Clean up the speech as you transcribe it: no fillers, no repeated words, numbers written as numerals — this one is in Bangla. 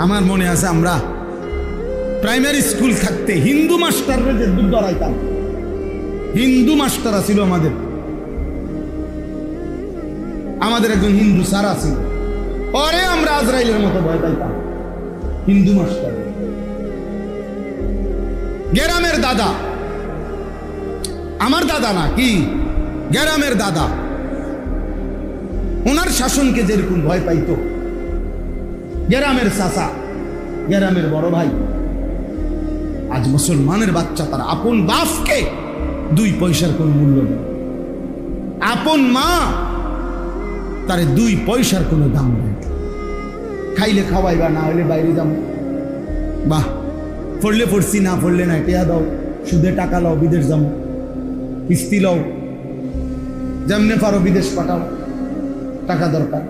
আমার মনে আছে আমরা প্রাইমারি স্কুল থাকতে হিন্দু মাস্টাররা যে দুধ ধরাইতাম, হিন্দু মাস্টার ছিল আমাদের একজন হিন্দু স্যার আছে, পরে আমরা আজরাইলের মতো ভয় পাইতাম। হিন্দু মাস্টার, গ্রামের দাদা, আমার দাদা না কি গ্রামের দাদা, ওনার শাসনকে যেরকম ভয় পাইত, গ্রামের চাচা, গ্রামের বড় ভাই, আজ মুসলমানের বাচ্চা তার আপন বাপকে 2 পয়সার কোন মূল্য নেই, আপন মা তারে 2 পয়সার কোনো দাম নেই। খাইলে খাওয়াইবা, না হইলে বাইরে যাবো, বাহ পড়লে পড়ছি, না পড়লে না, টেয়া দাও, সুদে টাকা লাও, বিদেশ যাবো, কিস্তি লাও, যেমনে পারো বিদেশ পাঠাও, টাকা দরকার।